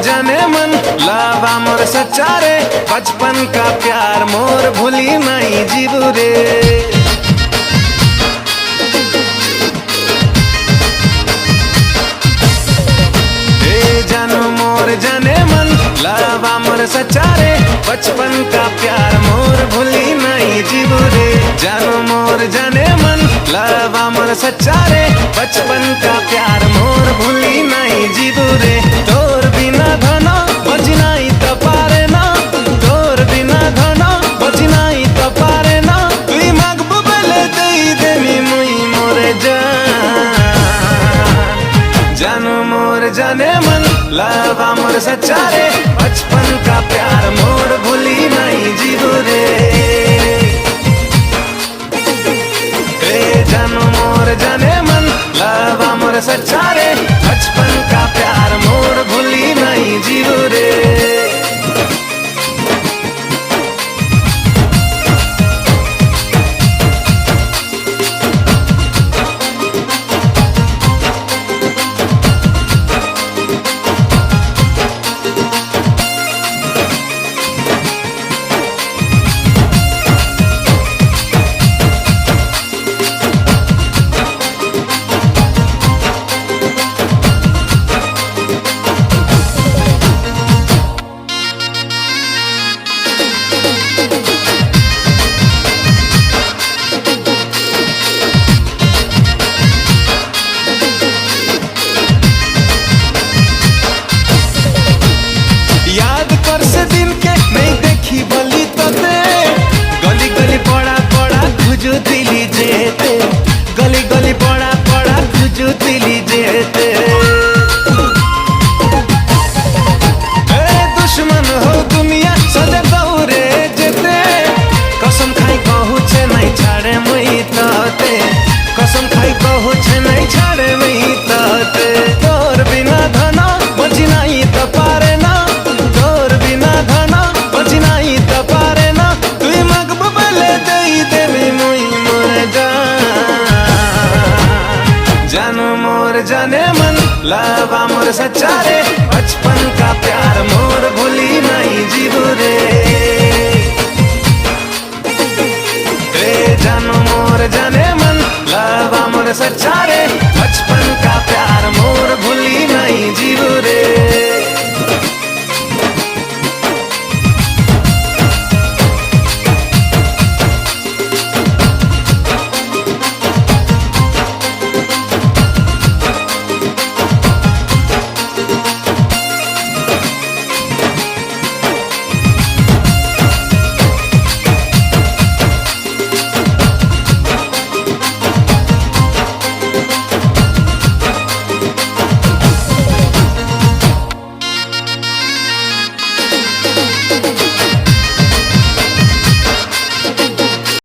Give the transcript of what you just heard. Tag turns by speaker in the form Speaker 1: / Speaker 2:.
Speaker 1: जाने मन लावा मोर सच्चा रे, बचपन का प्यार मोर भूली नहीं जीव रे। जानो मोर जाने मन लावा मोर सच्चा रे, बचपन का प्यार मोर भूली नहीं जीव रे। जानो मोर जाने मन लावा मोर सच्चा रे, बचपन का प्यार मोर भूली नहीं जीव रे। तोर बिना धना बची नहीं तो पारे ना, तोर बिना धना बची नहीं तो पारे ना। तुई मागबू बेले दई देवी मुई मोरे जानो मोर जाने मन लावा मोर सच्चा रे, बचपन का प्यार मोर भूली नहीं जीव रे। जानो मोर जाने मन लावा मोर सच्चा रे, बचपन का प्यार मोर भूली नहीं जीव रे। दिली जेते गली गली पड़ा पड़ा खुजू दिली जेते। दुश्मन हो दुनिया सजा दौरे जेते, कसम खाई कहू छे नहीं छाड़े मुई ताते, कसम खाई कहू छे नहीं छाड़े मुई ताते। तोर बिना धना बची नहीं तो पारे ना, तोर बिना धना बची नहीं तो पारे ना। तुई मगबू बेले दई देवी मुई जानो मोर जाने मन लावा मोर सच्चा रे, बचपन का प्यार मोर भूली नहीं जीव रे।